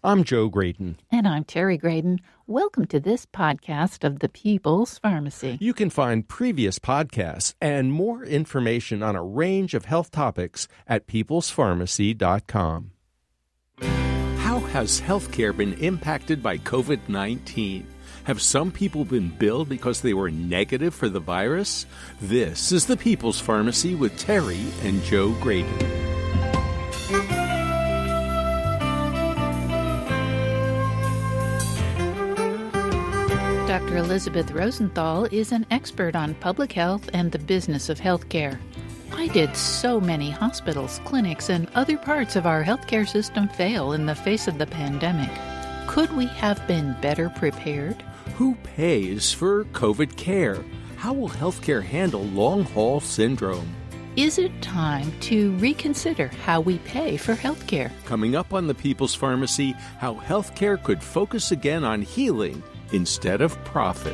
I'm Joe Graydon. And I'm Terry Graydon. Welcome to this podcast of the People's Pharmacy. You can find previous podcasts and more information on a range of health topics at peoplespharmacy.com. How has healthcare been impacted by COVID-19? Have some people been billed because they were negative for the virus? This is the People's Pharmacy with Terry and Joe Graydon. Dr. Elizabeth Rosenthal is an expert on public health and the business of healthcare. Why did so many hospitals, clinics, and other parts of our healthcare system fail in the face of the pandemic? Could we have been better prepared? Who pays for COVID care? How will healthcare handle long-haul syndrome? Is it time to reconsider how we pay for healthcare? Coming up on the People's Pharmacy, how healthcare could focus again on healing instead of profit.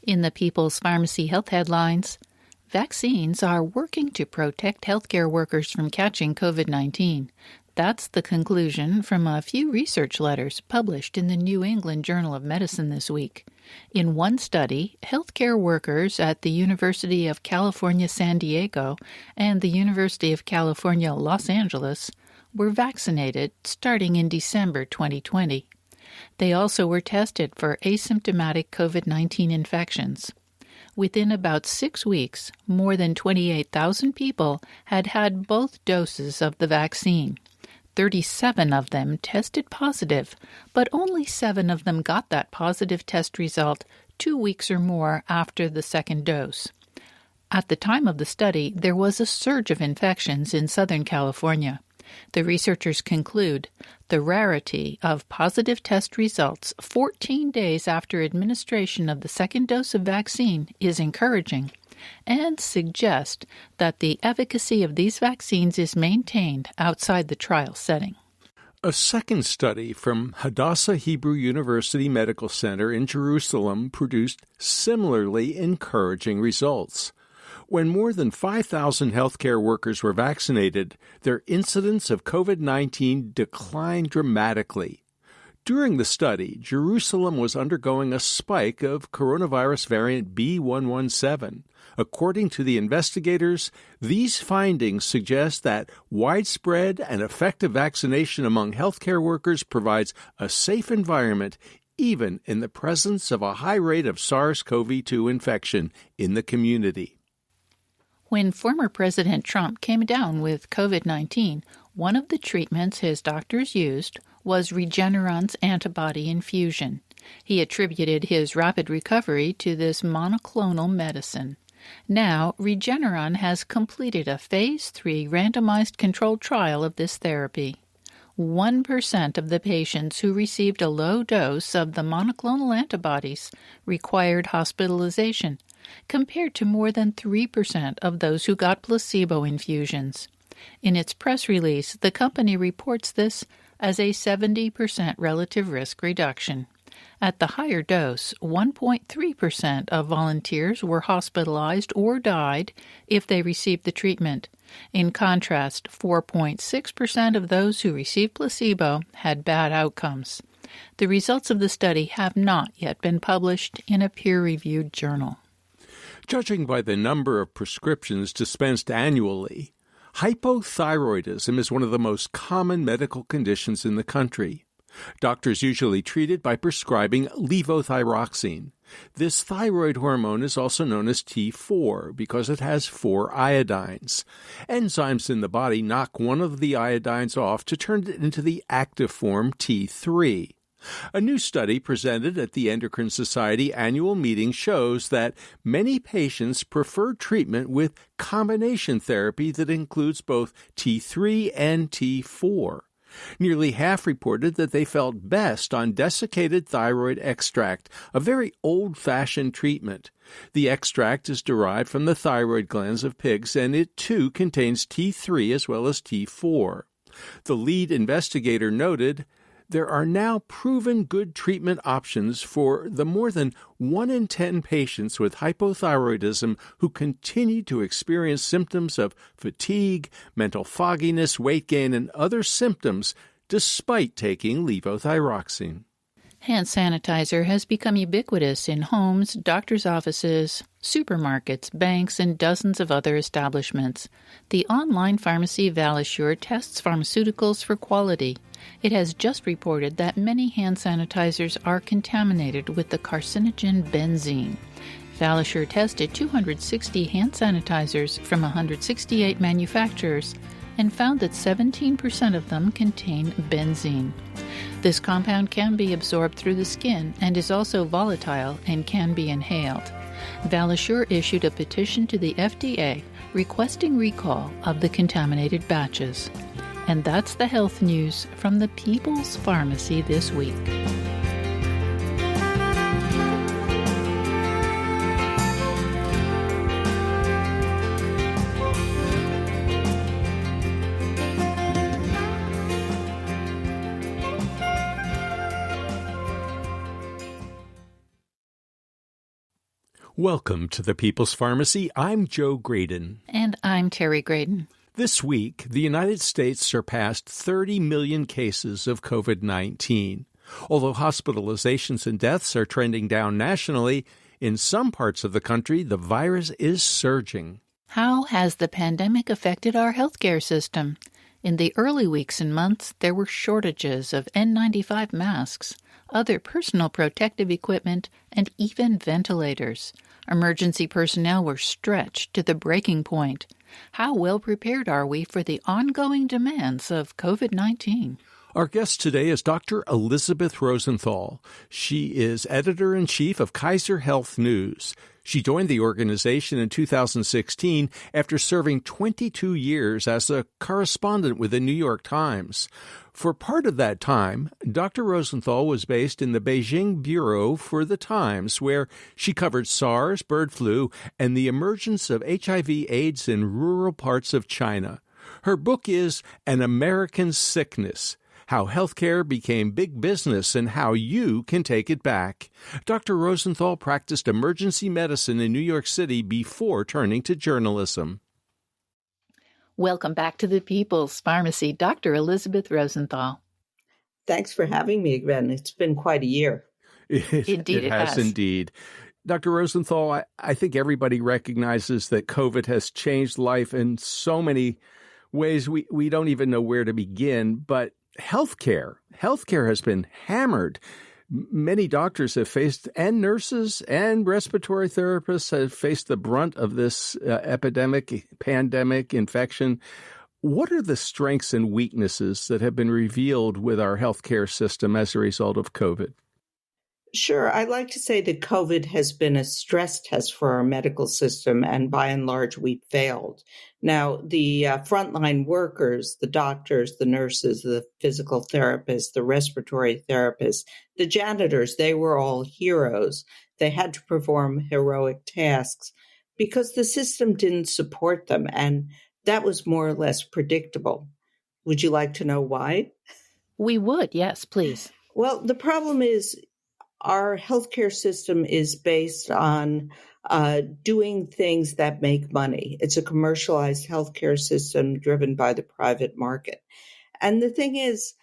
In the People's Pharmacy Health Headlines, vaccines are working to protect healthcare workers from catching COVID-19. That's the conclusion from a few research letters published in the New England Journal of Medicine this week. In one study, healthcare workers at the University of California, San Diego, and the University of California, Los Angeles, were vaccinated starting in December 2020. They also were tested for asymptomatic COVID-19 infections. Within about 6 weeks, more than 28,000 people had had both doses of the vaccine. 37 of them tested positive, but only 7 of them got that positive test result 2 weeks or more after the second dose. At the time of the study, there was a surge of infections in Southern California. The researchers conclude the rarity of positive test results 14 days after administration of the second dose of vaccine is encouraging, and suggest that the efficacy of these vaccines is maintained outside the trial setting. A second study from Hadassah Hebrew University Medical Center in Jerusalem produced similarly encouraging results. When more than 5,000 healthcare workers were vaccinated, their incidence of COVID-19 declined dramatically. During the study, Jerusalem was undergoing a spike of coronavirus variant B.1.1.7. According to the investigators, these findings suggest that widespread and effective vaccination among healthcare workers provides a safe environment even in the presence of a high rate of SARS-CoV-2 infection in the community. When former President Trump came down with COVID-19, one of the treatments his doctors used was Regeneron's antibody infusion. He attributed his rapid recovery to this monoclonal medicine. Now, Regeneron has completed a Phase 3 randomized controlled trial of this therapy. 1% of the patients who received a low dose of the monoclonal antibodies required hospitalization, compared to more than 3% of those who got placebo infusions. In its press release, the company reports this as a 70% relative risk reduction. At the higher dose, 1.3% of volunteers were hospitalized or died if they received the treatment. In contrast, 4.6% of those who received placebo had bad outcomes. The results of the study have not yet been published in a peer-reviewed journal. Judging by the number of prescriptions dispensed annually, hypothyroidism is one of the most common medical conditions in the country. Doctors usually treat it by prescribing levothyroxine. This thyroid hormone is also known as T4 because it has 4 iodines. Enzymes in the body knock one of the iodines off to turn it into the active form T3. A new study presented at the Endocrine Society annual meeting shows that many patients prefer treatment with combination therapy that includes both T3 and T4. Nearly half reported that they felt best on desiccated thyroid extract, a very old-fashioned treatment. The extract is derived from the thyroid glands of pigs, and it too contains T3 as well as T4. The lead investigator noted, There are now proven good treatment options for the more than 1 in 10 patients with hypothyroidism who continue to experience symptoms of fatigue, mental fogginess, weight gain, and other symptoms despite taking levothyroxine. Hand sanitizer has become ubiquitous in homes, doctors' offices, supermarkets, banks, and dozens of other establishments. The online pharmacy ValueSure tests pharmaceuticals for quality. It has just reported that many hand sanitizers are contaminated with the carcinogen benzene. ValueSure tested 260 hand sanitizers from 168 manufacturers and found that 17% of them contain benzene. This compound can be absorbed through the skin and is also volatile and can be inhaled. ValueSure issued a petition to the FDA requesting recall of the contaminated batches. And that's the health news from the People's Pharmacy this week. Welcome to the People's Pharmacy. I'm Joe Graydon. And I'm Terry Graydon. This week, the United States surpassed 30 million cases of COVID-19. Although hospitalizations and deaths are trending down nationally, in some parts of the country, the virus is surging. How has the pandemic affected our healthcare system? In the early weeks and months, there were shortages of N95 masks, other personal protective equipment, and even ventilators. Emergency personnel were stretched to the breaking point. How well prepared are we for the ongoing demands of COVID-19? Our guest today is Dr. Elizabeth Rosenthal. She is editor-in-chief of Kaiser Health News. She joined the organization in 2016 after serving 22 years as a correspondent with the New York Times. For part of that time, Dr. Rosenthal was based in the Beijing bureau for the Times, where she covered SARS, bird flu, and the emergence of HIV/AIDS in rural parts of China. Her book is An American Sickness: How Healthcare Became Big Business and How You Can Take It Back. Dr. Rosenthal practiced emergency medicine in New York City before turning to journalism. Welcome back to the People's Pharmacy, Dr. Elizabeth Rosenthal. Thanks for having me again. It's been quite a year. Indeed, it has. Indeed. Dr. Rosenthal, I think everybody recognizes that COVID has changed life in so many ways we don't even know where to begin, but healthcare has been hammered. Many doctors have faced, and nurses and respiratory therapists have faced the brunt of this pandemic, infection. What are the strengths and weaknesses that have been revealed with our healthcare system as a result of COVID? Sure. I like to say that COVID has been a stress test for our medical system, and by and large, we failed. Now, the frontline workers, the doctors, the nurses, the physical therapists, the respiratory therapists, the janitors, they were all heroes. They had to perform heroic tasks because the system didn't support them, and that was more or less predictable. Would you like to know why? We would, yes, please. Well, the problem is, our healthcare system is based on doing things that make money. It's a commercialized healthcare system driven by the private market. And the thing is,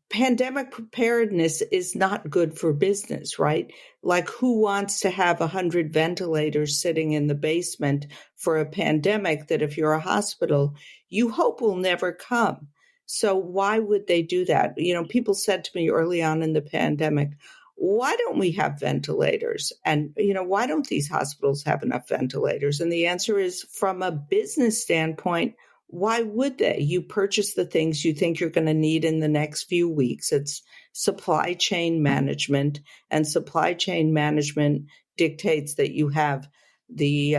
pandemic preparedness is not good for business, right? Like, who wants to have 100 ventilators sitting in the basement for a pandemic that if you're a hospital, you hope will never come? So why would they do that? People said to me early on in the pandemic, why don't we have ventilators? And, why don't these hospitals have enough ventilators? And the answer is, from a business standpoint, why would they? You purchase the things you think you're going to need in the next few weeks. It's supply chain management, and supply chain management dictates that you have the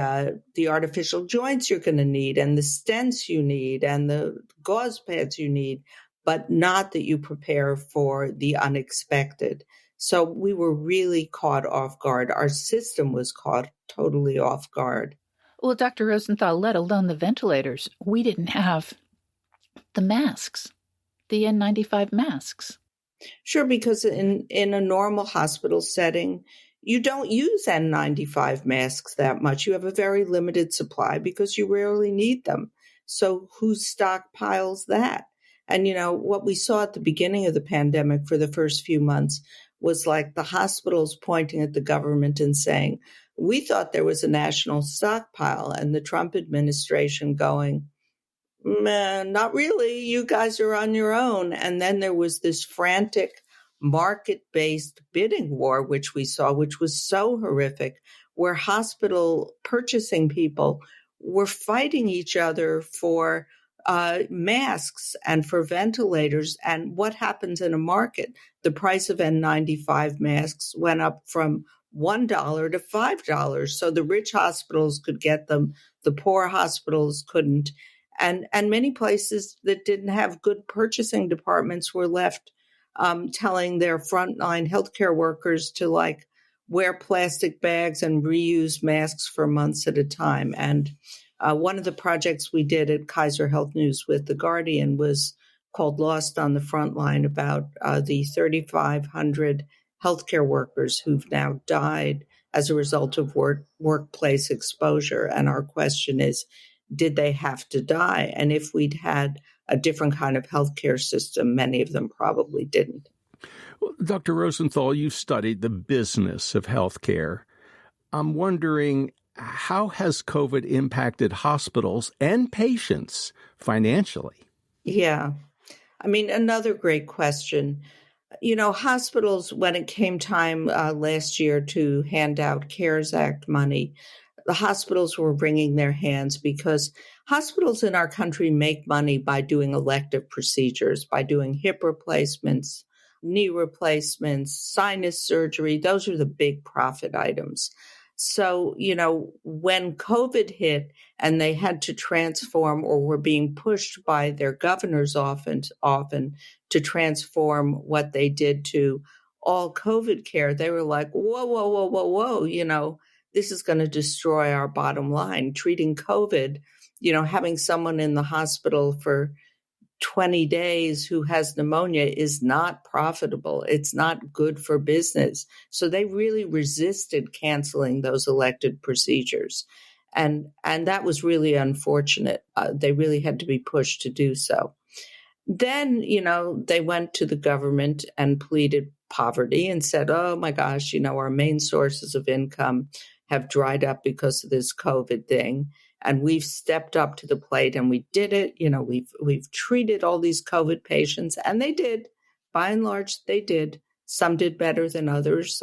artificial joints you're going to need, and the stents you need, and the gauze pads you need, but not that you prepare for the unexpected. So we were really caught off guard. Our system was caught totally off guard. Well, Dr. Rosenthal, let alone the ventilators, we didn't have the masks. the N95 masks? Sure, because in a normal hospital setting, you don't use N95 masks that much. You have a very limited supply because you rarely need them. So who stockpiles that? And, what we saw at the beginning of the pandemic for the first few months was like the hospitals pointing at the government and saying, we thought there was a national stockpile, and the Trump administration going, not really. You guys are on your own. And then there was this frantic market-based bidding war, which we saw, which was so horrific, where hospital purchasing people were fighting each other for masks and for ventilators. And what happens in a market? The price of N95 masks went up from $1 to $5. So the rich hospitals could get them. The poor hospitals couldn't. And many places that didn't have good purchasing departments were left telling their frontline healthcare workers to wear plastic bags and reuse masks for months at a time. And one of the projects we did at Kaiser Health News with The Guardian was called Lost on the Frontline, about the 3,500 healthcare workers who've now died as a result of workplace exposure. And our question is, did they have to die? And if we'd had a different kind of healthcare system, many of them probably didn't. Well, Dr. Rosenthal, you've studied the business of healthcare. I'm wondering, how has COVID impacted hospitals and patients financially? Yeah. Another great question. Hospitals, when it came time last year to hand out CARES Act money, the hospitals were wringing their hands because hospitals in our country make money by doing elective procedures, by doing hip replacements, knee replacements, sinus surgery. Those are the big profit items. So, when COVID hit and they had to transform, or were being pushed by their governors often to transform what they did to all COVID care, they were like, whoa, this is going to destroy our bottom line. Treating COVID, having someone in the hospital for 20 days who has pneumonia is not profitable. It's not good for business. So they really resisted canceling those elected procedures. And that was really unfortunate. They really had to be pushed to do so. Then, they went to the government and pleaded poverty and said, oh my gosh, our main sources of income have dried up because of this COVID thing. And we've stepped up to the plate and we did it. We've treated all these COVID patients, and they did. By and large, they did. Some did better than others,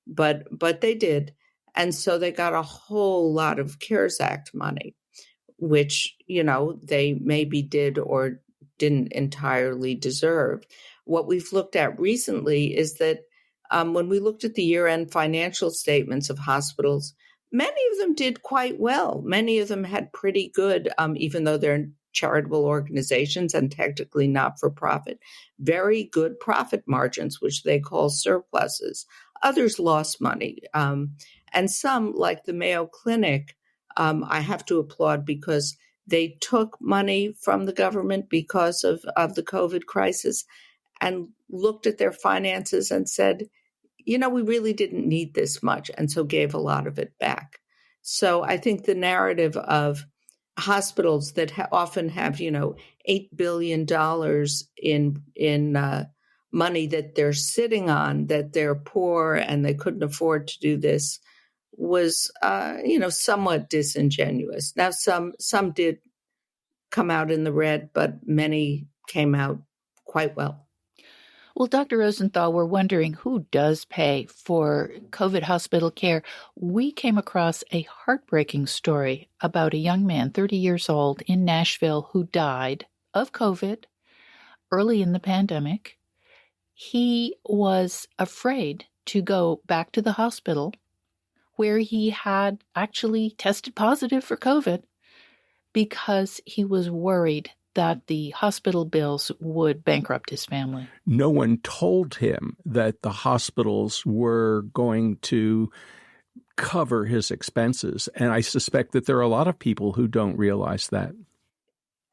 but they did. And so they got a whole lot of CARES Act money, which, they maybe did or didn't entirely deserve. What we've looked at recently is that when we looked at the year-end financial statements of hospitals, many of them did quite well. Many of them had pretty good, even though they're charitable organizations and technically not-for-profit, very good profit margins, which they call surpluses. Others lost money. And some, like the Mayo Clinic, I have to applaud because they took money from the government because of the COVID crisis and looked at their finances and said, we really didn't need this much, and so gave a lot of it back. So I think the narrative of hospitals that often have, $8 billion in money that they're sitting on, that they're poor and they couldn't afford to do this, was, somewhat disingenuous. Now, some did come out in the red, but many came out quite well. Well, Dr. Rosenthal, we're wondering who does pay for COVID hospital care. We came across a heartbreaking story about a young man, 30 years old, in Nashville who died of COVID early in the pandemic. He was afraid to go back to the hospital where he had actually tested positive for COVID because he was worried that the hospital bills would bankrupt his family. No one told him that the hospitals were going to cover his expenses. And I suspect that there are a lot of people who don't realize that.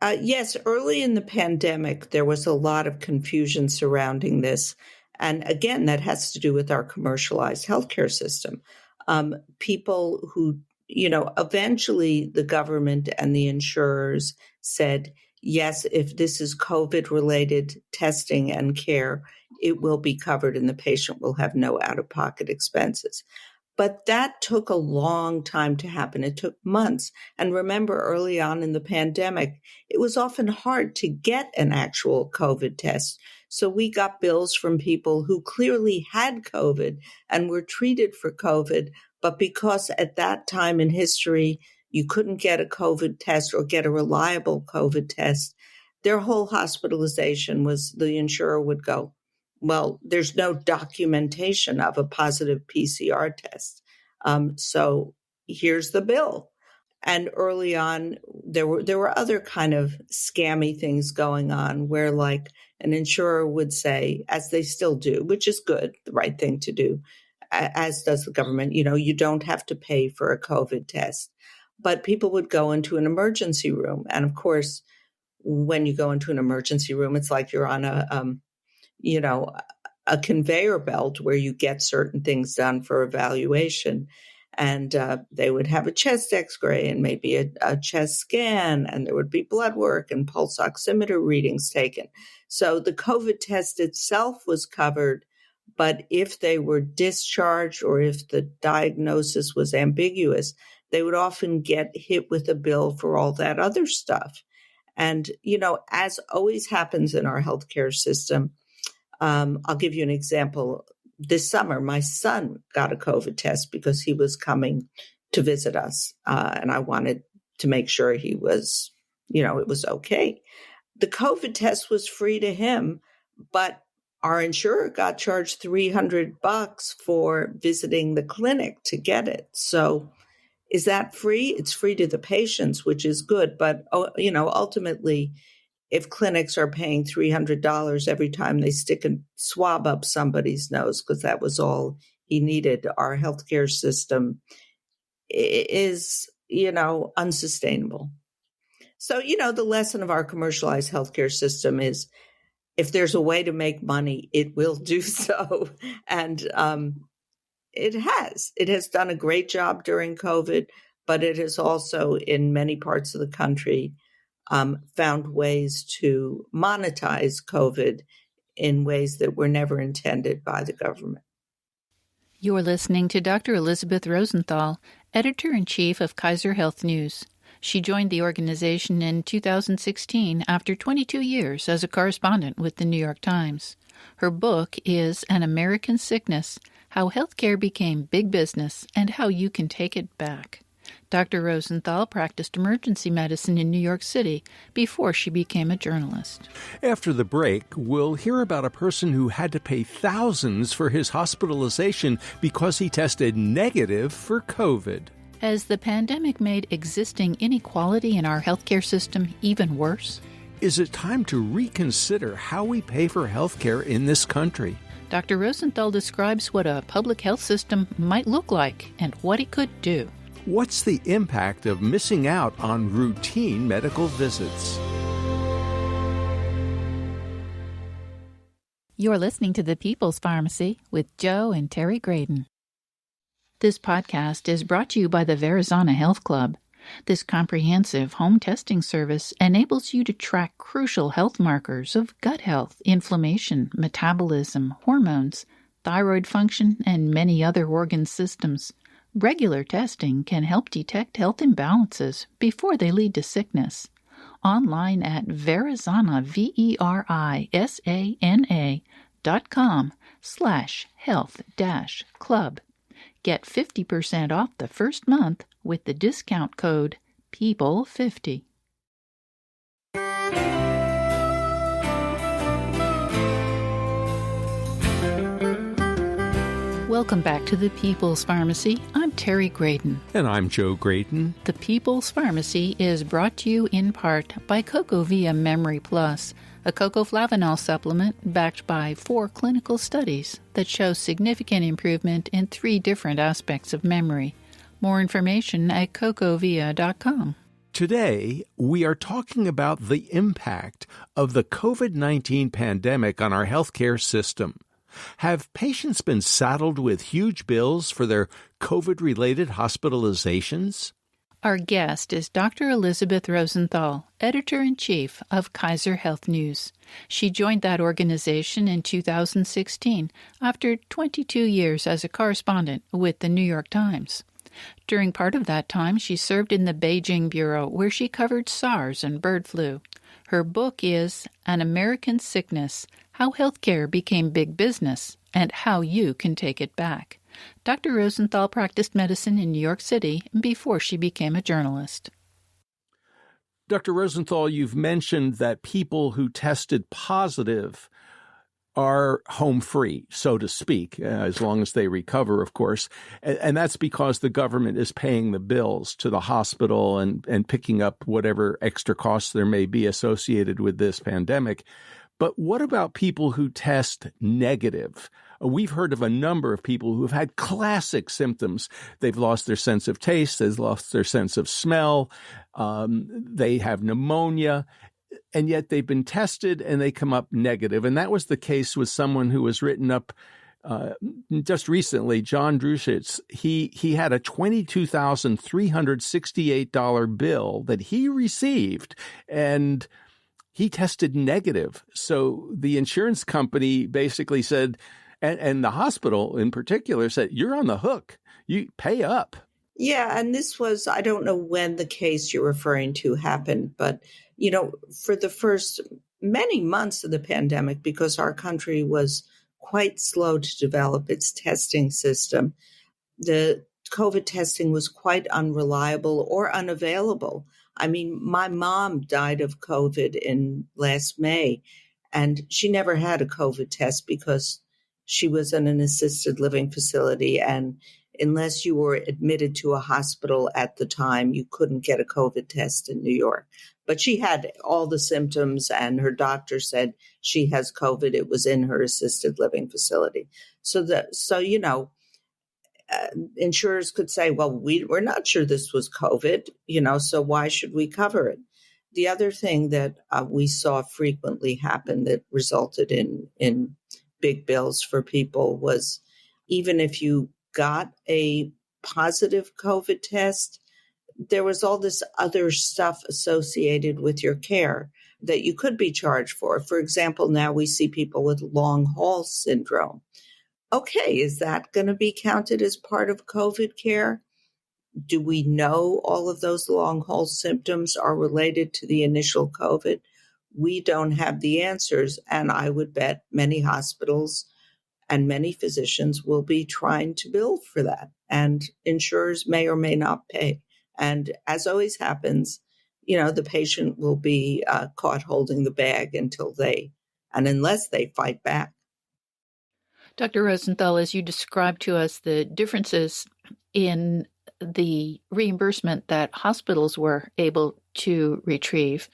Yes, early in the pandemic, there was a lot of confusion surrounding this. And again, that has to do with our commercialized healthcare system. People who, eventually the government and the insurers said, yes, if this is COVID related testing and care, it will be covered and the patient will have no out of pocket expenses. But that took a long time to happen. It took months. And remember, early on in the pandemic, it was often hard to get an actual COVID test. So we got bills from people who clearly had COVID and were treated for COVID. But because at that time in history, you couldn't get a COVID test or get a reliable COVID test, their whole hospitalization was the insurer would go, well, there's no documentation of a positive PCR test. So here's the bill. And early on, there were other kind of scammy things going on where like an insurer would say, as they still do, which is good, the right thing to do, as does the government, you don't have to pay for a COVID test. But people would go into an emergency room. And of course, when you go into an emergency room, it's like you're on a conveyor belt where you get certain things done for evaluation. And they would have a chest x-ray and maybe a chest scan, and there would be blood work and pulse oximeter readings taken. So the COVID test itself was covered, but if they were discharged or if the diagnosis was ambiguous, they would often get hit with a bill for all that other stuff. And, as always happens in our healthcare system, I'll give you an example. This summer, my son got a COVID test because he was coming to visit us. And I wanted to make sure he was, it was okay. The COVID test was free to him, but our insurer got charged $300 for visiting the clinic to get it. So is that free? It's free to the patients, which is good. But, ultimately, if clinics are paying $300 every time they stick a swab up somebody's nose, because that was all he needed, our healthcare system is, unsustainable. So, the lesson of our commercialized healthcare system is if there's a way to make money, it will do so. And it has done a great job during COVID, but it has also in many parts of the country found ways to monetize COVID in ways that were never intended by the government. You're listening to Dr. Elizabeth Rosenthal, editor-in-chief of Kaiser Health News. She joined the organization in 2016 after 22 years as a correspondent with the New York Times. Her book is An American Sickness: How Healthcare Became Big Business and How You Can Take It Back. Dr. Rosenthal practiced emergency medicine in New York City before she became a journalist. After the break, we'll hear about a person who had to pay thousands for his hospitalization because he tested negative for COVID. Has the pandemic made existing inequality in our healthcare system even worse? Is it time to reconsider how we pay for healthcare in this country? Dr. Rosenthal describes what a public health system might look like and what it could do. What's the impact of missing out on routine medical visits? You're listening to The People's Pharmacy with Joe and Terry Graydon. This podcast is brought to you by the Verrazana Health Club. This comprehensive home testing service enables you to track crucial health markers of gut health, inflammation, metabolism, hormones, thyroid function, and many other organ systems. Regular testing can help detect health imbalances before they lead to sickness. Online at Verrazana, verizana.com/health-club. Get 50% off the first month with the discount code PEOPLE50. Welcome back to The People's Pharmacy. I'm Terry Graydon. And I'm Joe Graydon. The People's Pharmacy is brought to you in part by CocoVia Memory Plus, a cocoflavanol supplement backed by 4 clinical studies that show significant improvement in 3 different aspects of memory. More information at cocovia.com. Today, we are talking about the impact of the COVID-19 pandemic on our healthcare system. Have patients been saddled with huge bills for their COVID-related hospitalizations? Our guest is Dr. Elizabeth Rosenthal, editor-in-chief of Kaiser Health News. She joined that organization in 2016 after 22 years as a correspondent with the New York Times. During part of that time, she served in the Beijing Bureau, where she covered SARS and bird flu. Her book is An American Sickness: How Healthcare Became Big Business and How You Can Take It Back. Dr. Rosenthal practiced medicine in New York City before she became a journalist. Dr. Rosenthal, you've mentioned that people who tested positive are home free, so to speak, as long as they recover, of course. And that's because the government is paying the bills to the hospital and picking up whatever extra costs there may be associated with this pandemic. But what about people who test negative? We've heard of a number of people who have had classic symptoms. They've lost their sense of taste. They've lost their sense of smell. They have pneumonia. And yet they've been tested and they come up negative. And that was the case with someone who was written up just recently, John Druschitz. He had a $22,368 bill that he received, and he tested negative. So the insurance company basically said, and the hospital in particular said, you're on the hook. You pay up. Yeah, and this was, I don't know when the case you're referring to happened, but, for the first many months of the pandemic, because our country was quite slow to develop its testing system, the COVID testing was quite unreliable or unavailable. I mean, my mom died of COVID in last May, and she never had a COVID test because she was in an assisted living facility, and unless you were admitted to a hospital at the time, you couldn't get a COVID test in New York. But she had all the symptoms, and her doctor said she has COVID. It was in her assisted living facility. So insurers could say, well, we're not sure this was COVID, so why should we cover it? The other thing that we saw frequently happen that resulted in big bills for people was, even if you got a positive COVID test, there was all this other stuff associated with your care that you could be charged for. For example, now we see people with long haul syndrome. Okay, is that going to be counted as part of COVID care? Do we know all of those long haul symptoms are related to the initial COVID? We don't have the answers, and I would bet many hospitals and many physicians will be trying to bill for that, and insurers may or may not pay. And as always happens, the patient will be caught holding the bag unless they fight back. Dr. Rosenthal, as you described to us the differences in the reimbursement that hospitals were able to retrieve,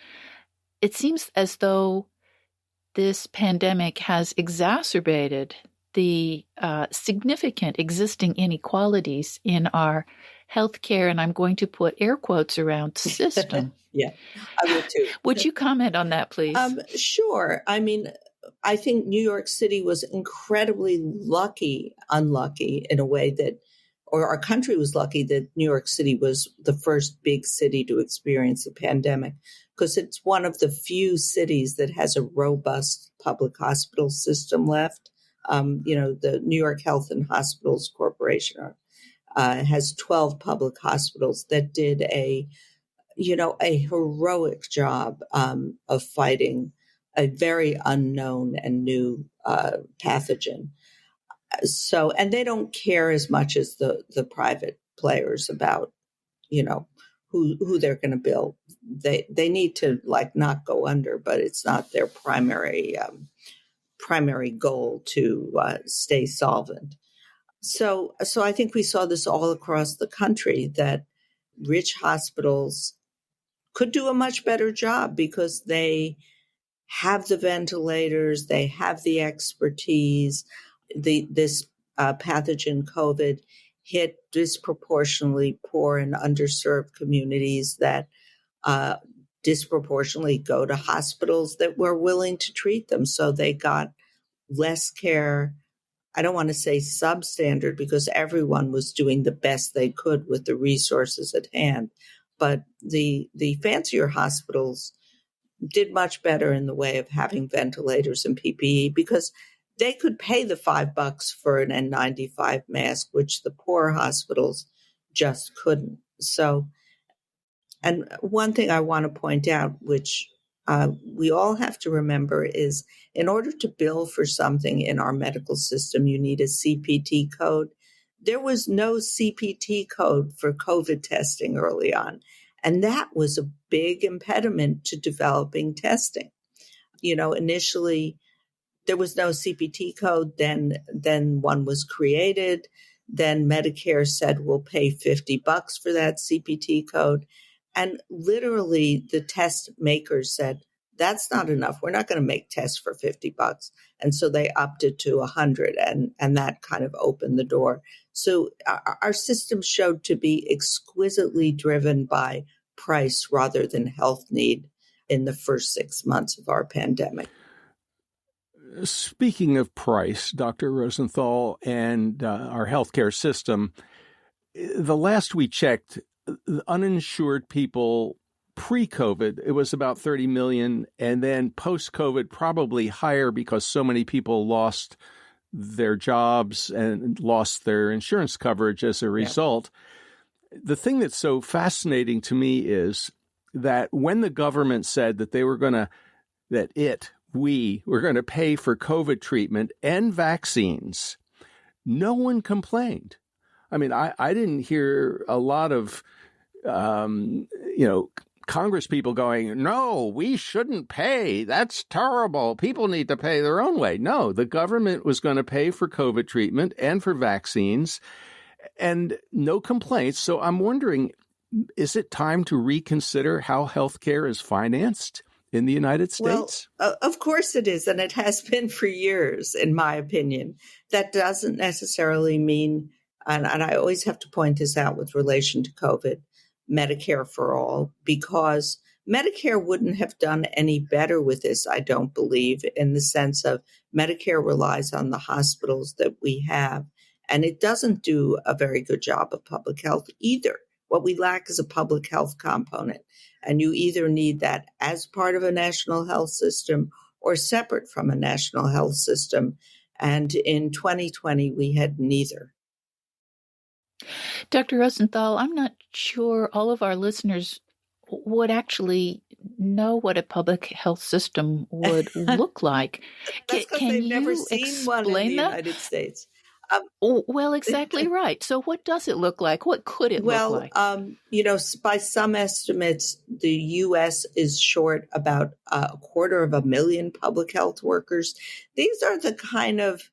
it seems as though this pandemic has exacerbated the significant existing inequalities in our healthcare, and I'm going to put air quotes around, system. Yeah, I would too. Would you comment on that, please? Sure. I mean, I think New York City was incredibly unlucky in a way that, or our country was lucky that New York City was the first big city to experience a pandemic, because it's one of the few cities that has a robust public hospital system left. The New York Health and Hospitals Corporation has 12 public hospitals that did a heroic job of fighting a very unknown and new pathogen. So, and they don't care as much as the private players about, who they're going to bill. They need to not go under, but it's not their primary goal to stay solvent. So I think we saw this all across the country, that rich hospitals could do a much better job because they have the ventilators, they have the expertise. This pathogen COVID hit disproportionately poor and underserved communities that disproportionately go to hospitals that were willing to treat them. So they got less care. I don't want to say substandard because everyone was doing the best they could with the resources at hand. But the fancier hospitals did much better in the way of having ventilators and PPE because they could pay the $5 for an N95 mask, which the poor hospitals just couldn't. So, and one thing I want to point out, which we all have to remember, is in order to bill for something in our medical system, you need a CPT code. There was no CPT code for COVID testing early on. And that was a big impediment to developing testing. Initially, there was no CPT code. Then one was created. Then Medicare said, we'll pay $50 for that CPT code. And literally the test makers said, that's not enough. We're not going to make tests for $50. And so they upped it to $100, and that kind of opened the door. So our system showed to be exquisitely driven by price rather than health need in the first 6 months of our pandemic. Speaking of price, Dr. Rosenthal, and our healthcare system, the last we checked, uninsured people pre-COVID, it was about 30 million, and then post-COVID, probably higher because so many people lost their jobs and lost their insurance coverage as a result. Yeah. The thing that's so fascinating to me is that when the government said that they were going to, we were going to pay for COVID treatment and vaccines, no one complained. I mean, I didn't hear a lot of, Congress people going, no, we shouldn't pay. That's terrible. People need to pay their own way. No, the government was going to pay for COVID treatment and for vaccines, and no complaints. So I'm wondering, is it time to reconsider how healthcare is financed in the United States? Well, of course it is, and it has been for years, in my opinion. That doesn't necessarily mean, and I always have to point this out with relation to COVID, Medicare for all, because Medicare wouldn't have done any better with this, I don't believe, in the sense of Medicare relies on the hospitals that we have, and it doesn't do a very good job of public health either. What we lack is a public health component, and you either need that as part of a national health system or separate from a national health system. And in 2020, we had neither. Dr. Rosenthal, I'm not sure all of our listeners would actually know what a public health system would look like. That's because they've never seen one in the United States. Well, exactly right. So what does it look like? What could it look like? By some estimates, the U.S. is short about 250,000 public health workers. These are the kind of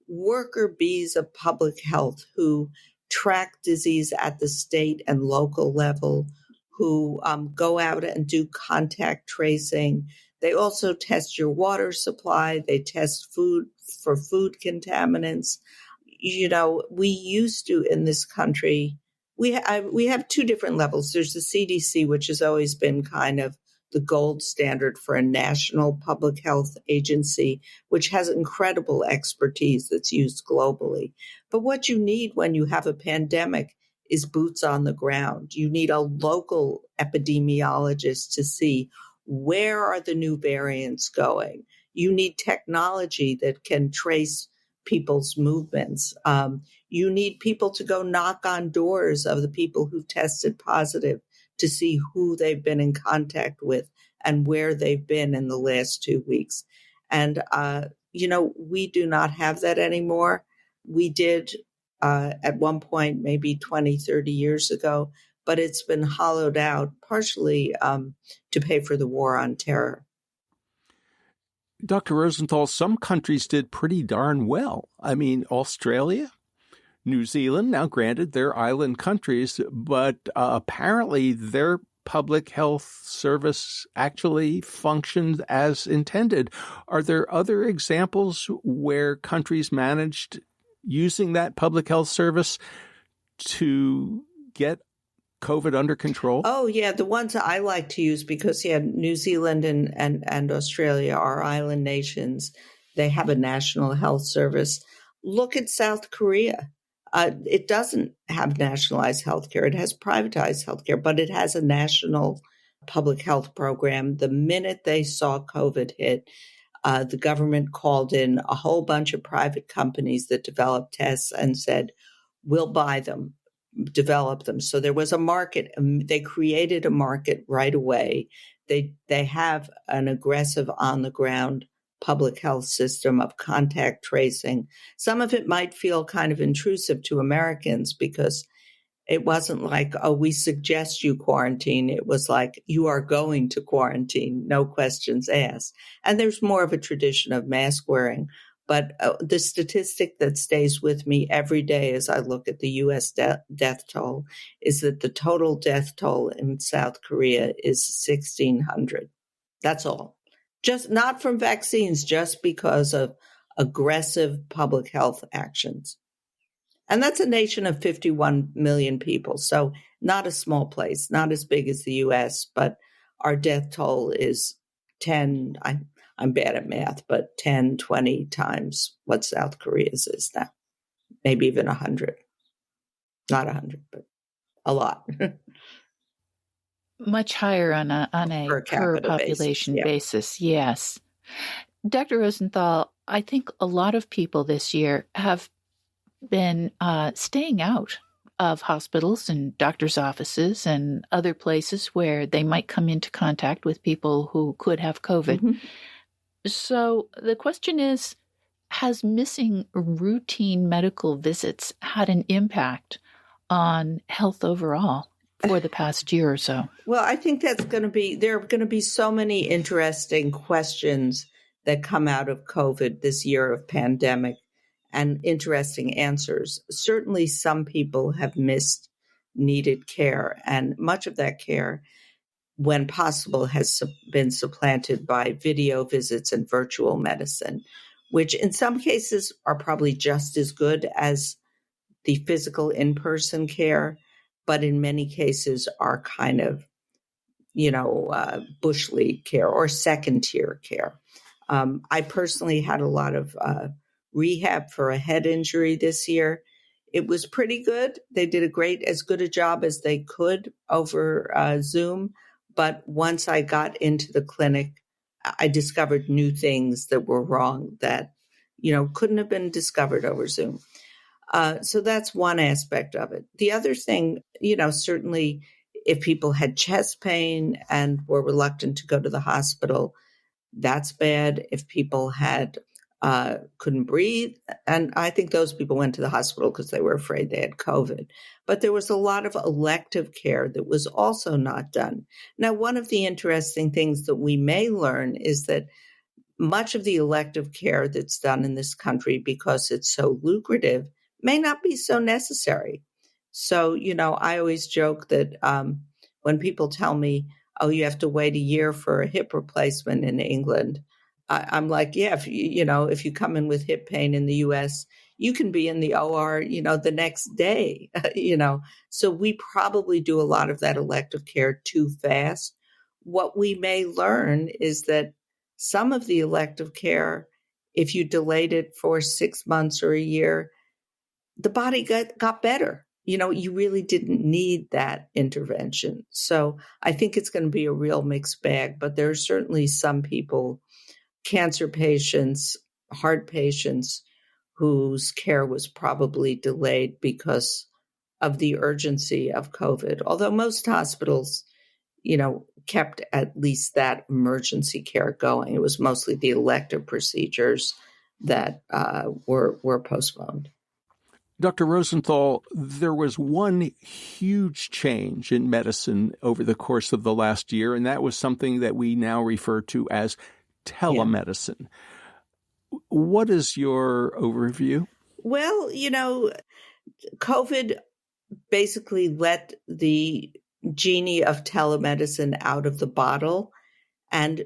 worker bees of public health who track disease at the state and local level, who go out and do contact tracing. They also test your water supply. They test food for food contaminants. We used to in this country, we have two different levels. There's the CDC, which has always been kind of the gold standard for a national public health agency, which has incredible expertise that's used globally. But what you need when you have a pandemic is boots on the ground. You need a local epidemiologist to see where are the new variants going. You need technology that can trace people's movements. You need people to go knock on doors of the people who tested positive to see who they've been in contact with and where they've been in the last 2 weeks. And, we do not have that anymore. We did at one point, maybe 20, 30 years ago, but it's been hollowed out partially to pay for the war on terror. Dr. Rosenthal, some countries did pretty darn well. I mean, Australia, New Zealand, now granted, they're island countries, but apparently their public health service actually functioned as intended. Are there other examples where countries managed, using that public health service, to get COVID under control? Oh, yeah. The ones I like to use because, New Zealand and Australia are island nations. They have a national health service. Look at South Korea. It doesn't have nationalized healthcare. It has privatized healthcare, but it has a national public health program. The minute they saw COVID hit, the government called in a whole bunch of private companies that developed tests and said, we'll buy them, develop them. So there was a market. They created a market right away. They have an aggressive on the ground public health system of contact tracing. Some of it might feel kind of intrusive to Americans because it wasn't like, oh, we suggest you quarantine. It was like, you are going to quarantine, no questions asked. And there's more of a tradition of mask wearing. But the statistic that stays with me every day as I look at the U.S. death toll is that the total death toll in South Korea is 1,600. That's all. Just not from vaccines, just because of aggressive public health actions. And that's a nation of 51 million people. So not a small place, not as big as the U.S., but our death toll is 10, I'm bad at math, but 10, 20 times what South Korea's is now. Maybe even 100. Not 100, but a lot. Much higher on a per population basis. Yes. Dr. Rosenthal, I think a lot of people this year have been staying out of hospitals and doctors' offices and other places where they might come into contact with people who could have COVID. Mm-hmm. So the question is, has missing routine medical visits had an impact on health overall for the past year or so? Well, I think there are going to be so many interesting questions that come out of COVID this year of pandemic and interesting answers. Certainly some people have missed needed care, and much of that care, when possible, has been supplanted by video visits and virtual medicine, which in some cases are probably just as good as the physical in-person care, but in many cases are kind of, bush league care or second-tier care. I personally had a lot of rehab for a head injury this year. It was pretty good. They did as good a job as they could over Zoom. But once I got into the clinic, I discovered new things that were wrong that, couldn't have been discovered over Zoom. So that's one aspect of it. The other thing, certainly if people had chest pain and were reluctant to go to the hospital, that's bad. If people couldn't breathe, and I think those people went to the hospital because they were afraid they had COVID. But there was a lot of elective care that was also not done. Now, one of the interesting things that we may learn is that much of the elective care that's done in this country, because it's so lucrative, may not be so necessary. So, I always joke that when people tell me, oh, you have to wait a year for a hip replacement in England, I'm like, yeah, if you come in with hip pain in the U.S., you can be in the OR, the next day, So we probably do a lot of that elective care too fast. What we may learn is that some of the elective care, if you delayed it for 6 months or a year, the body got better. You really didn't need that intervention. So I think it's going to be a real mixed bag, but there are certainly some people, cancer patients, heart patients, whose care was probably delayed because of the urgency of COVID. Although most hospitals, kept at least that emergency care going. It was mostly the elective procedures that were postponed. Dr. Rosenthal, there was one huge change in medicine over the course of the last year, and that was something that we now refer to as telemedicine. Yeah. What is your overview? Well, COVID basically let the genie of telemedicine out of the bottle. And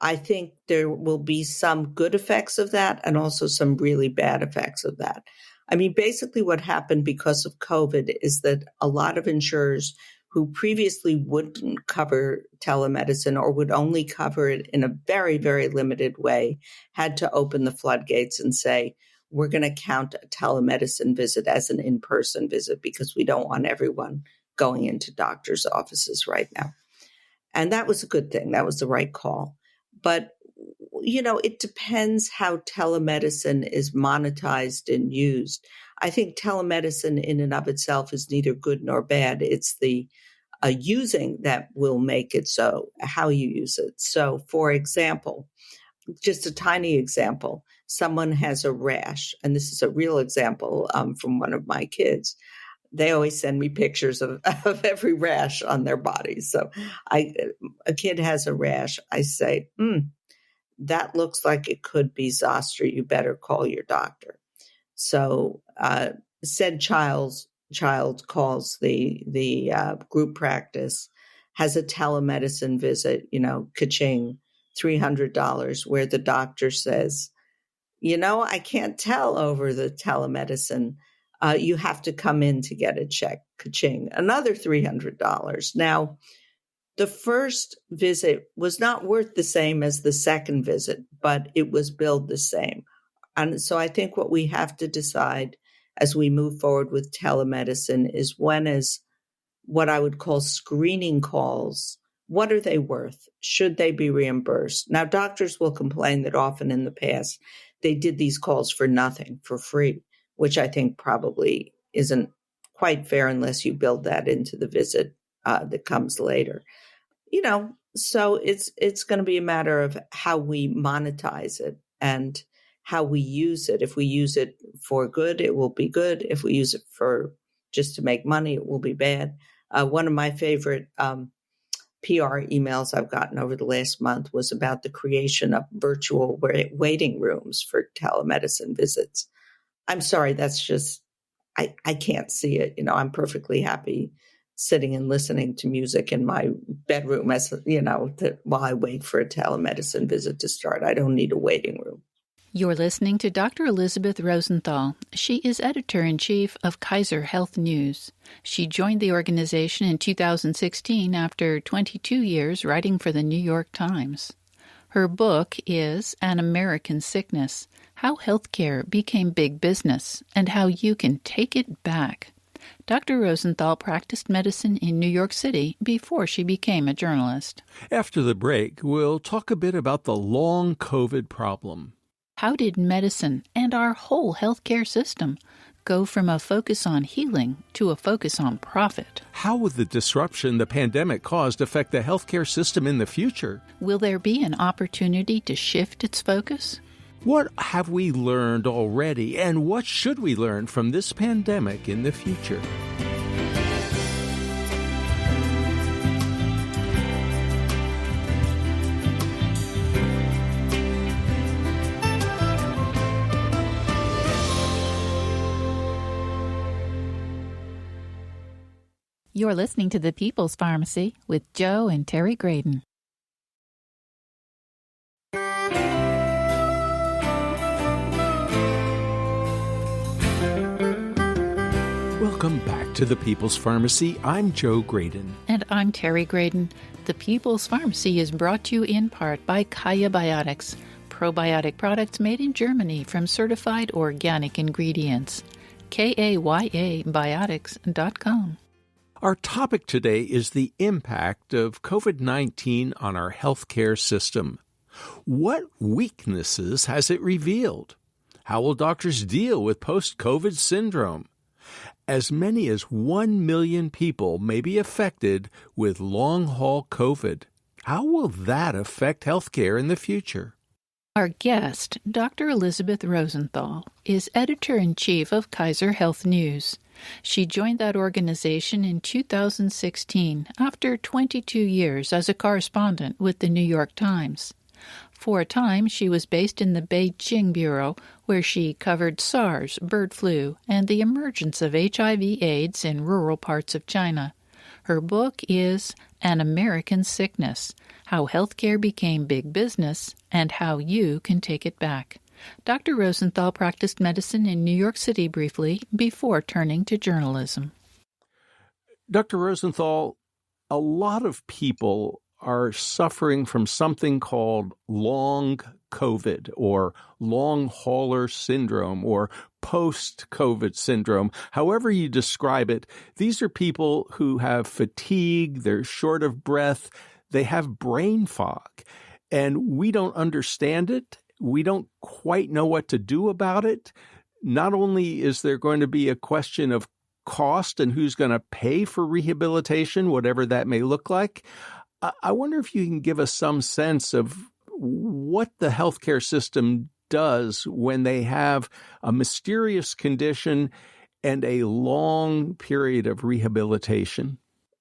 I think there will be some good effects of that and also some really bad effects of that. I mean, basically what happened because of COVID is that a lot of insurers who previously wouldn't cover telemedicine or would only cover it in a very, very limited way, had to open the floodgates and say, we're going to count a telemedicine visit as an in-person visit because we don't want everyone going into doctors' offices right now. And that was a good thing. That was the right call. But, it depends how telemedicine is monetized and used. I think telemedicine in and of itself is neither good nor bad. It's the using that will make it so, how you use it. So, for example, just a tiny example, someone has a rash, and this is a real example from one of my kids. They always send me pictures of every rash on their bodies. So a kid has a rash. I say, that looks like it could be zoster. You better call your doctor. So said child calls the group practice, has a telemedicine visit, ka-ching, $300, where the doctor says, I can't tell over the telemedicine. You have to come in to get a check, ka-ching, another $300. Now, the first visit was not worth the same as the second visit, but it was billed the same. And so I think what we have to decide as we move forward with telemedicine is when is what I would call screening calls. What are they worth? Should they be reimbursed? Now, doctors will complain that often in the past they did these calls for nothing, for free, which I think probably isn't quite fair unless you build that into the visit that comes later. So it's going to be a matter of how we monetize it and how we use it. If we use it for good, it will be good. If we use it for just to make money, it will be bad. One of my favorite PR emails I've gotten over the last month was about the creation of virtual waiting rooms for telemedicine visits. I'm sorry, that's just, I can't see it. I'm perfectly happy sitting and listening to music in my bedroom while I wait for a telemedicine visit to start. I don't need a waiting room. You're listening to Dr. Elizabeth Rosenthal. She is editor-in-chief of Kaiser Health News. She joined the organization in 2016 after 22 years writing for the New York Times. Her book is An American Sickness: How Healthcare Became Big Business and How You Can Take It Back. Dr. Rosenthal practiced medicine in New York City before she became a journalist. After the break, we'll talk a bit about the long COVID problem. How did medicine and our whole healthcare system go from a focus on healing to a focus on profit? How will the disruption the pandemic caused affect the healthcare system in the future? Will there be an opportunity to shift its focus? What have we learned already, and what should we learn from this pandemic in the future? You're listening to The People's Pharmacy with Joe and Terry Graydon. Welcome back to The People's Pharmacy. I'm Joe Graydon. And I'm Terry Graydon. The People's Pharmacy is brought to you in part by Kaya Biotics, probiotic products made in Germany from certified organic ingredients. KAYABiotics.com. Our topic today is the impact of COVID-19 on our healthcare system. What weaknesses has it revealed? How will doctors deal with post-COVID syndrome? As many as 1 million people may be affected with long-haul COVID. How will that affect healthcare in the future? Our guest, Dr. Elizabeth Rosenthal, is editor-in-chief of Kaiser Health News. She joined that organization in 2016 after 22 years as a correspondent with the New York Times. For a time, she was based in the Beijing Bureau, where she covered SARS, bird flu, and the emergence of HIV/AIDS in rural parts of China. Her book is An American Sickness: How Healthcare Became Big Business and How You Can Take It Back. Dr. Rosenthal practiced medicine in New York City briefly before turning to journalism. Dr. Rosenthal, a lot of people are suffering from something called long COVID or long hauler syndrome or post-COVID syndrome. However you describe it, these are people who have fatigue, they're short of breath, they have brain fog, and we don't understand it. We don't quite know what to do about it. Not only is there going to be a question of cost and who's going to pay for rehabilitation, whatever that may look like, I wonder if you can give us some sense of what the healthcare system does when they have a mysterious condition and a long period of rehabilitation.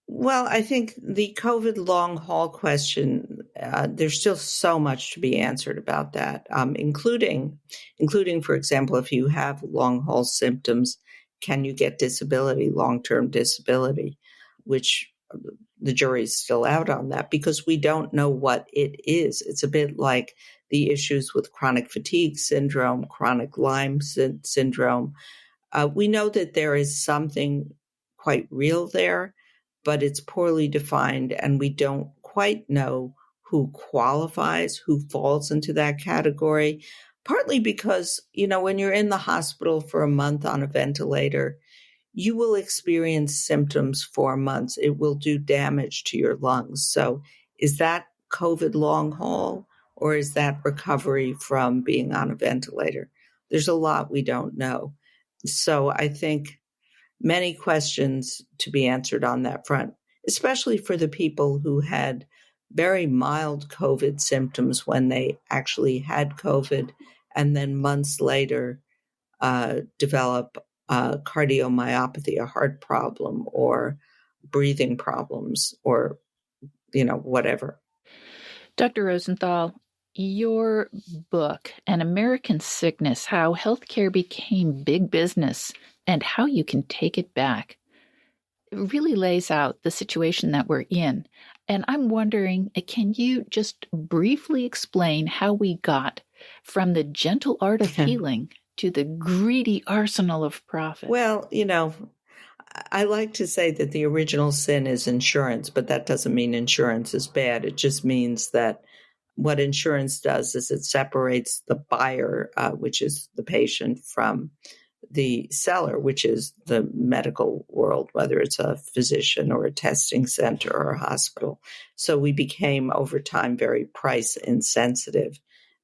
Well, I think the COVID long haul question, there's still so much to be answered about that, including, for example, if you have long haul symptoms, can you get disability, long-term disability, which the jury's still out on that because we don't know what it is. It's a bit like the issues with chronic fatigue syndrome, chronic Lyme syndrome. We know that there is something quite real there, but it's poorly defined, and we don't quite know who qualifies, who falls into that category, partly because, when you're in the hospital for a month on a ventilator, you will experience symptoms for months. It will do damage to your lungs. So is that COVID long haul, or is that recovery from being on a ventilator? There's a lot we don't know. So I think many questions to be answered on that front, especially for the people who had very mild COVID symptoms when they actually had COVID and then months later develop cardiomyopathy, a heart problem, or breathing problems, or, whatever. Dr. Rosenthal, your book, An American Sickness, How Healthcare Became Big Business and How You Can Take It Back, really lays out the situation that we're in. And I'm wondering, can you just briefly explain how we got from the gentle art of healing to the greedy arsenal of profit? Well, I like to say that the original sin is insurance, but that doesn't mean insurance is bad. It just means that what insurance does is it separates the buyer, which is the patient, from the seller, which is the medical world, whether it's a physician or a testing center or a hospital. So we became over time very price insensitive.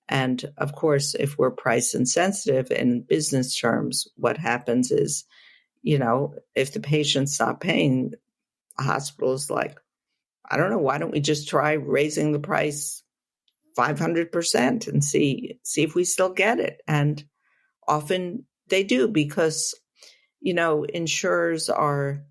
And of course, if we're price insensitive in business terms, what happens is, if the patient's not paying, the hospital is like, I don't know, why don't we just try raising the price 500% and see if we still get it? And often they do because, insurers are,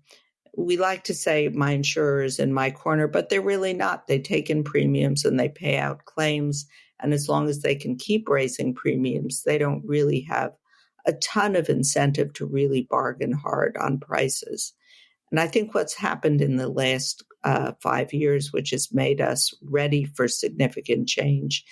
we like to say my insurer is in my corner, but they're really not. They take in premiums and they pay out claims. And as long as they can keep raising premiums, they don't really have a ton of incentive to really bargain hard on prices. And I think what's happened in the last 5 years, which has made us ready for significant change,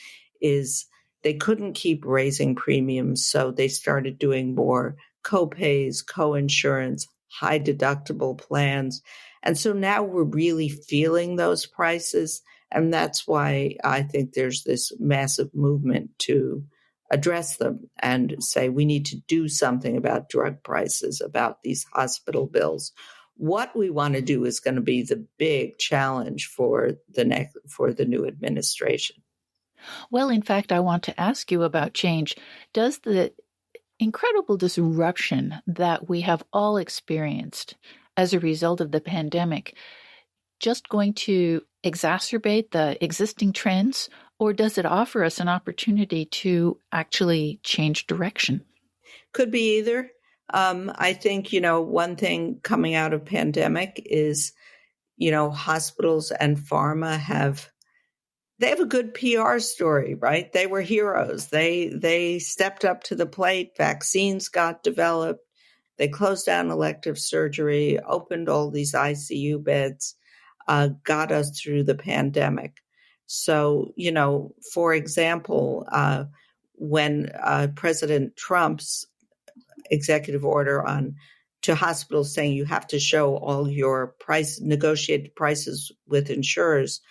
is they couldn't keep raising premiums. So they started doing more co-pays, co-insurance, high deductible plans. And so now we're really feeling those prices. And that's why I think there's this massive movement to address them and say we need to do something about drug prices, about these hospital bills. What we want to do is going to be the big challenge for the new administration. Well, in fact, I want to ask you about change. Does the incredible disruption that we have all experienced as a result of the pandemic just going to exacerbate the existing trends, or does it offer us an opportunity to actually change direction? Could be either. I think, one thing coming out of pandemic is, hospitals and pharma have a good PR story, right? They were heroes. They stepped up to the plate. Vaccines got developed. They closed down elective surgery, opened all these ICU beds, got us through the pandemic. So, for example, when President Trump's executive order on to hospitals saying you have to show all your negotiated prices with insurers.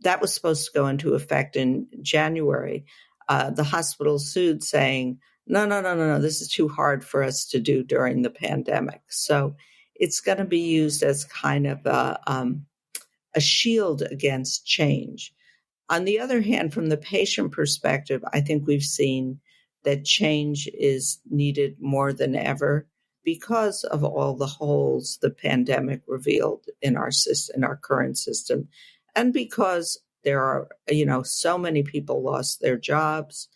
That was supposed to go into effect in January. The hospital sued saying, no, this is too hard for us to do during the pandemic. So it's going to be used as kind of a shield against change. On the other hand, from the patient perspective, I think we've seen that change is needed more than ever because of all the holes the pandemic revealed in our system, in our current system, and because there are, so many people lost their jobs.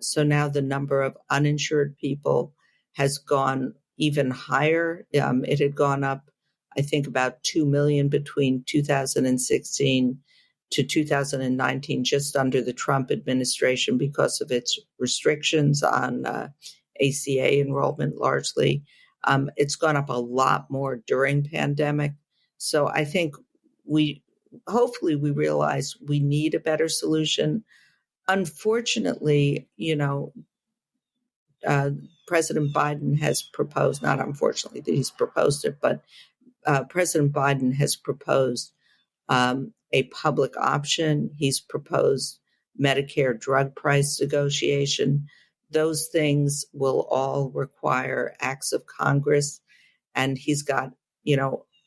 So now the number of uninsured people has gone even higher. It had gone up, I think, about 2 million between 2016 to 2019, just under the Trump administration because of its restrictions on ACA enrollment largely. It's gone up a lot more during pandemic. So I think hopefully we realize we need a better solution. Unfortunately, President Biden has proposed, not unfortunately that he's proposed it, but President Biden has proposed a public option. He's proposed Medicare drug price negotiation. Those things will all require acts of Congress. And he's got,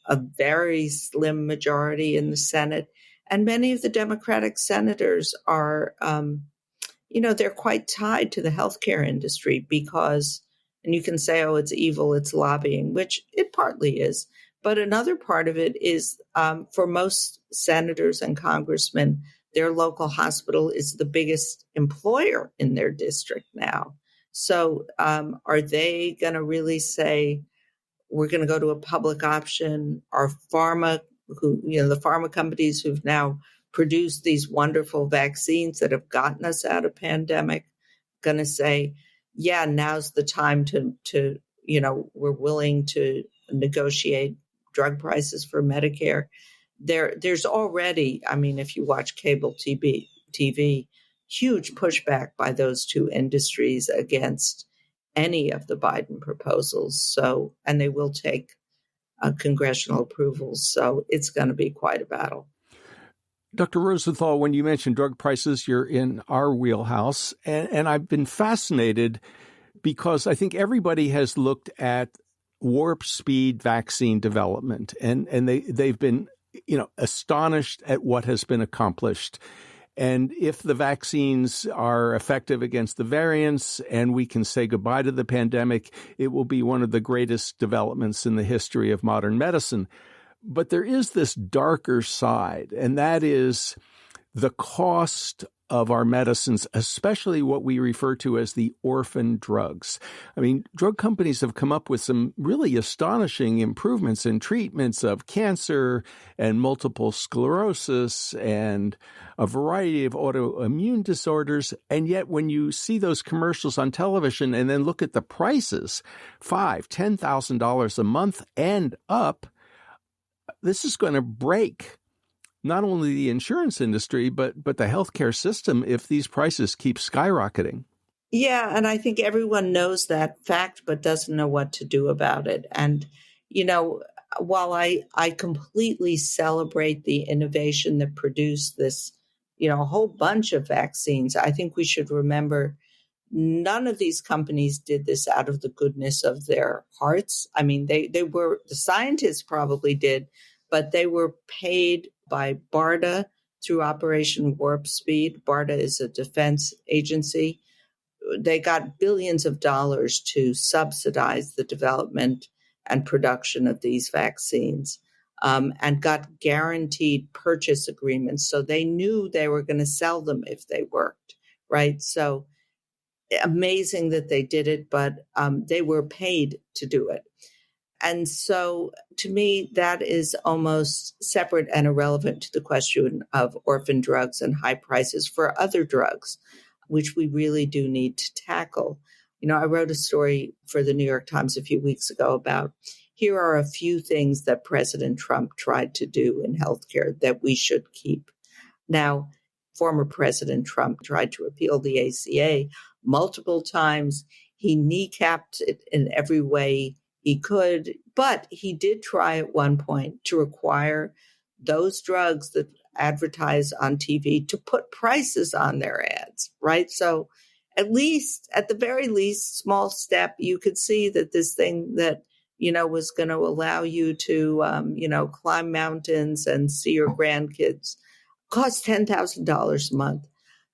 a very slim majority in the Senate. And many of the Democratic senators are, they're quite tied to the healthcare industry because, and you can say, oh, it's evil, it's lobbying, which it partly is. But another part of it is for most senators and congressmen, their local hospital is the biggest employer in their district now. So are they going to really say, we're going to go to a public option? Are the pharma companies who've now produced these wonderful vaccines that have gotten us out of pandemic, going to say, yeah, now's the time to we're willing to negotiate drug prices for Medicare? There's already, if you watch cable TV, huge pushback by those two industries against any of the Biden proposals. So, and they will take congressional approvals. So it's going to be quite a battle. Dr. Rosenthal, when you mentioned drug prices, you're in our wheelhouse. And I've been fascinated because I think everybody has looked at warp speed vaccine development, and they've been, astonished at what has been accomplished. And if the vaccines are effective against the variants and we can say goodbye to the pandemic, it will be one of the greatest developments in the history of modern medicine. But there is this darker side, and that is the cost of our medicines, especially what we refer to as the orphan drugs. Drug companies have come up with some really astonishing improvements in treatments of cancer and multiple sclerosis and a variety of autoimmune disorders. And yet when you see those commercials on television and then look at the prices, $5,000, $10,000 a month and up, this is going to break not only the insurance industry, but the healthcare system if these prices keep skyrocketing. Yeah, and I think everyone knows that fact, but doesn't know what to do about it. And, while I completely celebrate the innovation that produced this, a whole bunch of vaccines, I think we should remember none of these companies did this out of the goodness of their hearts. The scientists probably did, but they were paid by BARDA through Operation Warp Speed. BARDA is a defense agency. They got billions of dollars to subsidize the development and production of these vaccines, and got guaranteed purchase agreements. So they knew they were going to sell them if they worked, right? So amazing that they did it, but they were paid to do it. And so to me, that is almost separate and irrelevant to the question of orphan drugs and high prices for other drugs, which we really do need to tackle. I wrote a story for the New York Times a few weeks ago about here are a few things that President Trump tried to do in healthcare that we should keep. Now, former President Trump tried to repeal the ACA multiple times. He kneecapped it in every way he could, but he did try at one point to require those drugs that advertise on TV to put prices on their ads, right? So at the very least, small step, you could see that this thing that, was going to allow you to, climb mountains and see your grandkids cost $10,000 a month.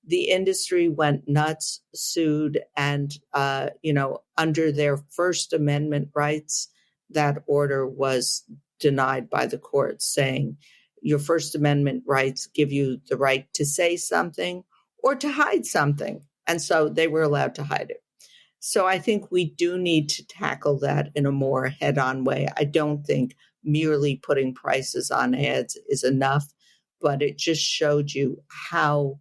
The industry went nuts, sued, and, under their First Amendment rights, that order was denied by the courts, saying your First Amendment rights give you the right to say something or to hide something. And so they were allowed to hide it. So I think we do need to tackle that in a more head-on way. I don't think merely putting prices on ads is enough, but it just showed you how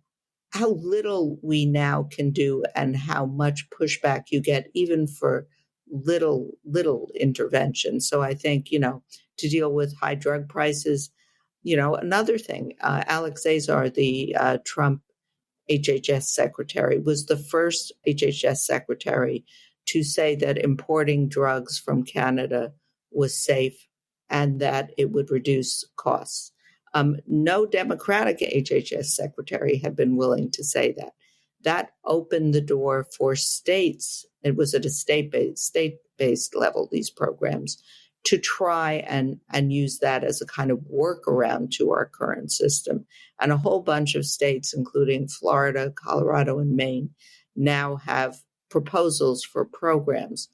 little we now can do and how much pushback you get even for little intervention. So I think, to deal with high drug prices, another thing, Alex Azar, the Trump HHS secretary, was the first HHS secretary to say that importing drugs from Canada was safe and that it would reduce costs. No Democratic HHS secretary had been willing to say that. That opened the door for states. It was at a state-based level, these programs, to try and use that as a kind of workaround to our current system. And a whole bunch of states, including Florida, Colorado, and Maine, now have proposals for programs.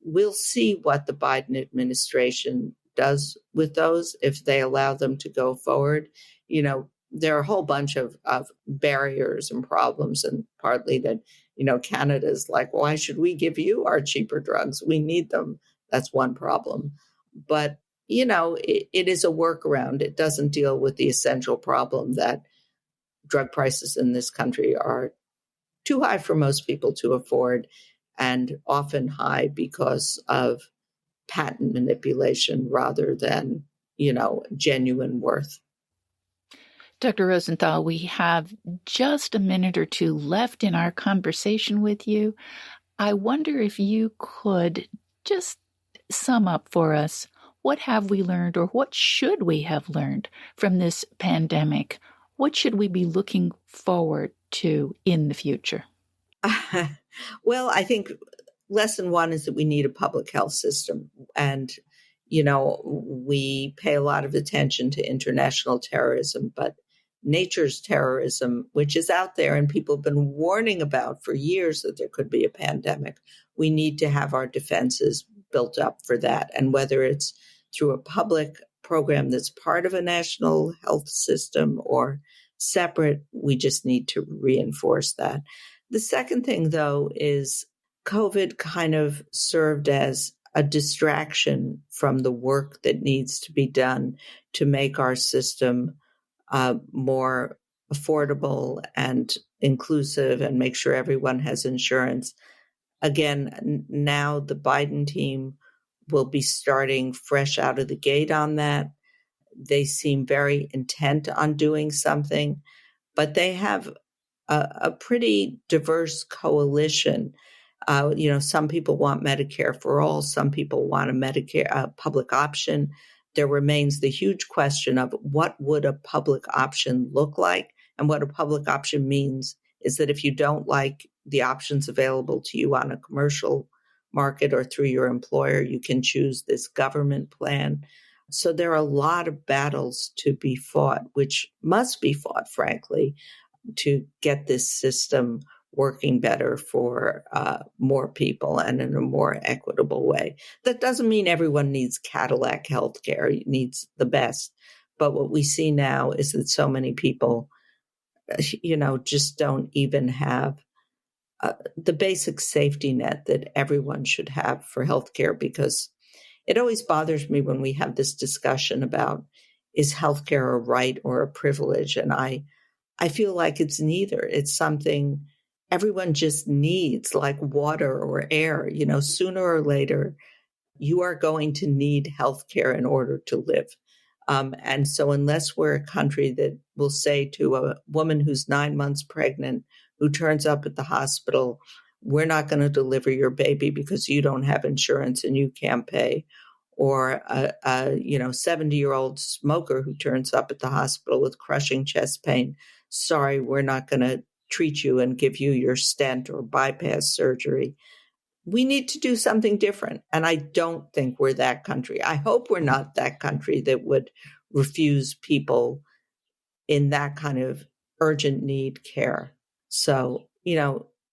We'll see what the Biden administration does with those if they allow them to go forward. There are a whole bunch of barriers and problems, and partly that, Canada's like, why should we give you our cheaper drugs? We need them. That's one problem. But, it is a workaround. It doesn't deal with the essential problem that drug prices in this country are too high for most people to afford, and often high because of patent manipulation rather than, genuine worth. Dr. Rosenthal, we have just a minute or two left in our conversation with you. I wonder if you could just sum up for us, what have we learned, or what should we have learned from this pandemic? What should we be looking forward to in the future? Well, I think lesson one is that we need a public health system. And, we pay a lot of attention to international terrorism, but nature's terrorism, which is out there and people have been warning about for years that there could be a pandemic, we need to have our defenses built up for that. And whether it's through a public program that's part of a national health system or separate, we just need to reinforce that. The second thing, though, is COVID kind of served as a distraction from the work that needs to be done to make our system more affordable and inclusive and make sure everyone has insurance. Again, now the Biden team will be starting fresh out of the gate on that. They seem very intent on doing something, but they have a pretty diverse coalition. Some people want Medicare for all. Some people want a Medicare public option. There remains the huge question of what would a public option look like? And what a public option means is that if you don't like the options available to you on a commercial market or through your employer, you can choose this government plan. So there are a lot of battles to be fought, which must be fought, frankly, to get this system working better for more people and in a more equitable way. That doesn't mean everyone needs Cadillac healthcare, needs the best. But what we see now is that so many people, just don't even have the basic safety net that everyone should have for healthcare, because it always bothers me when we have this discussion about, is healthcare a right or a privilege? And I feel like it's neither. It's something everyone just needs, like water or air. Sooner or later, you are going to need healthcare in order to live. And so unless we're a country that will say to a woman who's 9 months pregnant, who turns up at the hospital we're not going to deliver your baby because you don't have insurance and you can't pay. Or a 70-year-old smoker who turns up at the hospital with crushing chest pain. Sorry, we're not going to treat you and give you your stent or bypass surgery. We need to do something different. And I don't think we're that country. I hope we're not that country that would refuse people in that kind of urgent need care. So,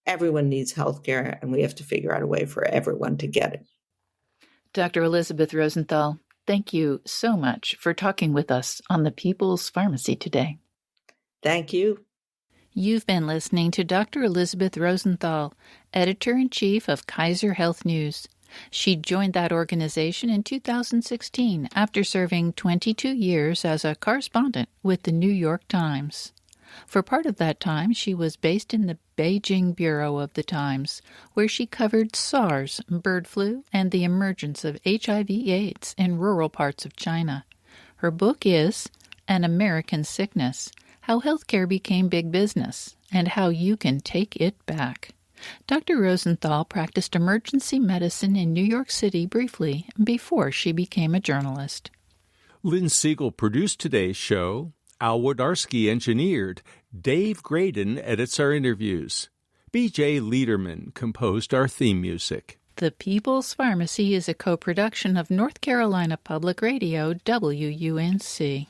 everyone needs healthcare, and we have to figure out a way for everyone to get it. Dr. Elizabeth Rosenthal, thank you so much for talking with us on the People's Pharmacy today. Thank you. You've been listening to Dr. Elizabeth Rosenthal, Editor-in-Chief of Kaiser Health News. She joined that organization in 2016 after serving 22 years as a correspondent with the New York Times. For part of that time, she was based in the Beijing bureau of the Times, where she covered SARS, bird flu, and the emergence of HIV/AIDS in rural parts of China. Her book is An American Sickness: How Healthcare Became Big Business and How You Can Take It Back. Dr. Rosenthal practiced emergency medicine in New York City briefly before she became a journalist. Lynn Siegel produced today's show. Al Wodarski engineered. Dave Graydon edits our interviews. B.J. Liederman composed our theme music. The People's Pharmacy is a co-production of North Carolina Public Radio, WUNC.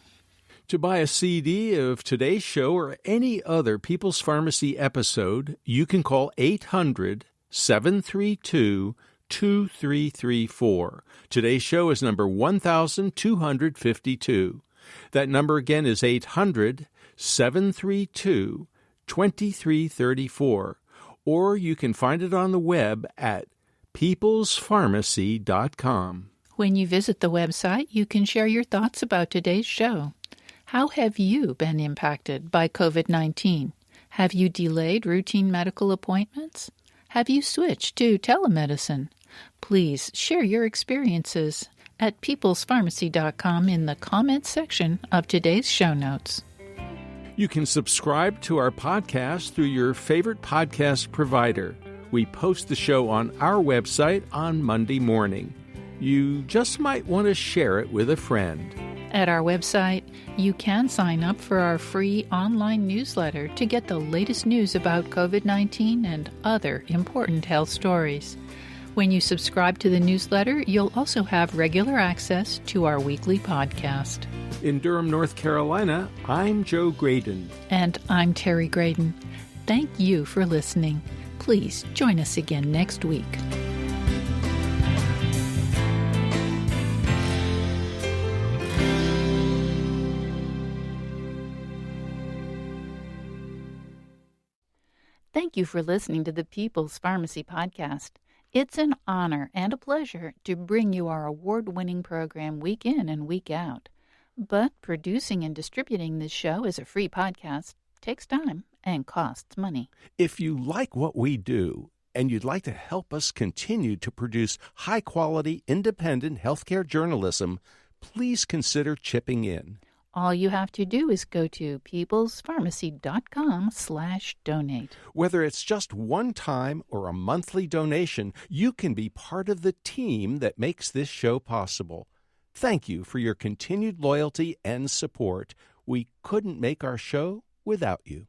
To buy a CD of today's show or any other People's Pharmacy episode, you can call 800-732-2334. Today's show is number 1252. That number again is 800-732-2334. Or you can find it on the web at peoplespharmacy.com. When you visit the website, you can share your thoughts about today's show. How have you been impacted by COVID-19? Have you delayed routine medical appointments? Have you switched to telemedicine? Please share your experiences at peoplespharmacy.com in the comments section of today's show notes. You can subscribe to our podcast through your favorite podcast provider. We post the show on our website on Monday morning. You just might want to share it with a friend. At our website, you can sign up for our free online newsletter to get the latest news about COVID-19 and other important health stories. When you subscribe to the newsletter, you'll also have regular access to our weekly podcast. In Durham, North Carolina, I'm Joe Graydon. And I'm Terry Graydon. Thank you for listening. Please join us again next week. Thank you for listening to the People's Pharmacy Podcast. It's an honor and a pleasure to bring you our award-winning program week in and week out. But producing and distributing this show as a free podcast takes time and costs money. If you like what we do and you'd like to help us continue to produce high-quality, independent healthcare journalism, please consider chipping in. All you have to do is go to peoplespharmacy.com/donate. Whether it's just one time or a monthly donation, you can be part of the team that makes this show possible. Thank you for your continued loyalty and support. We couldn't make our show without you.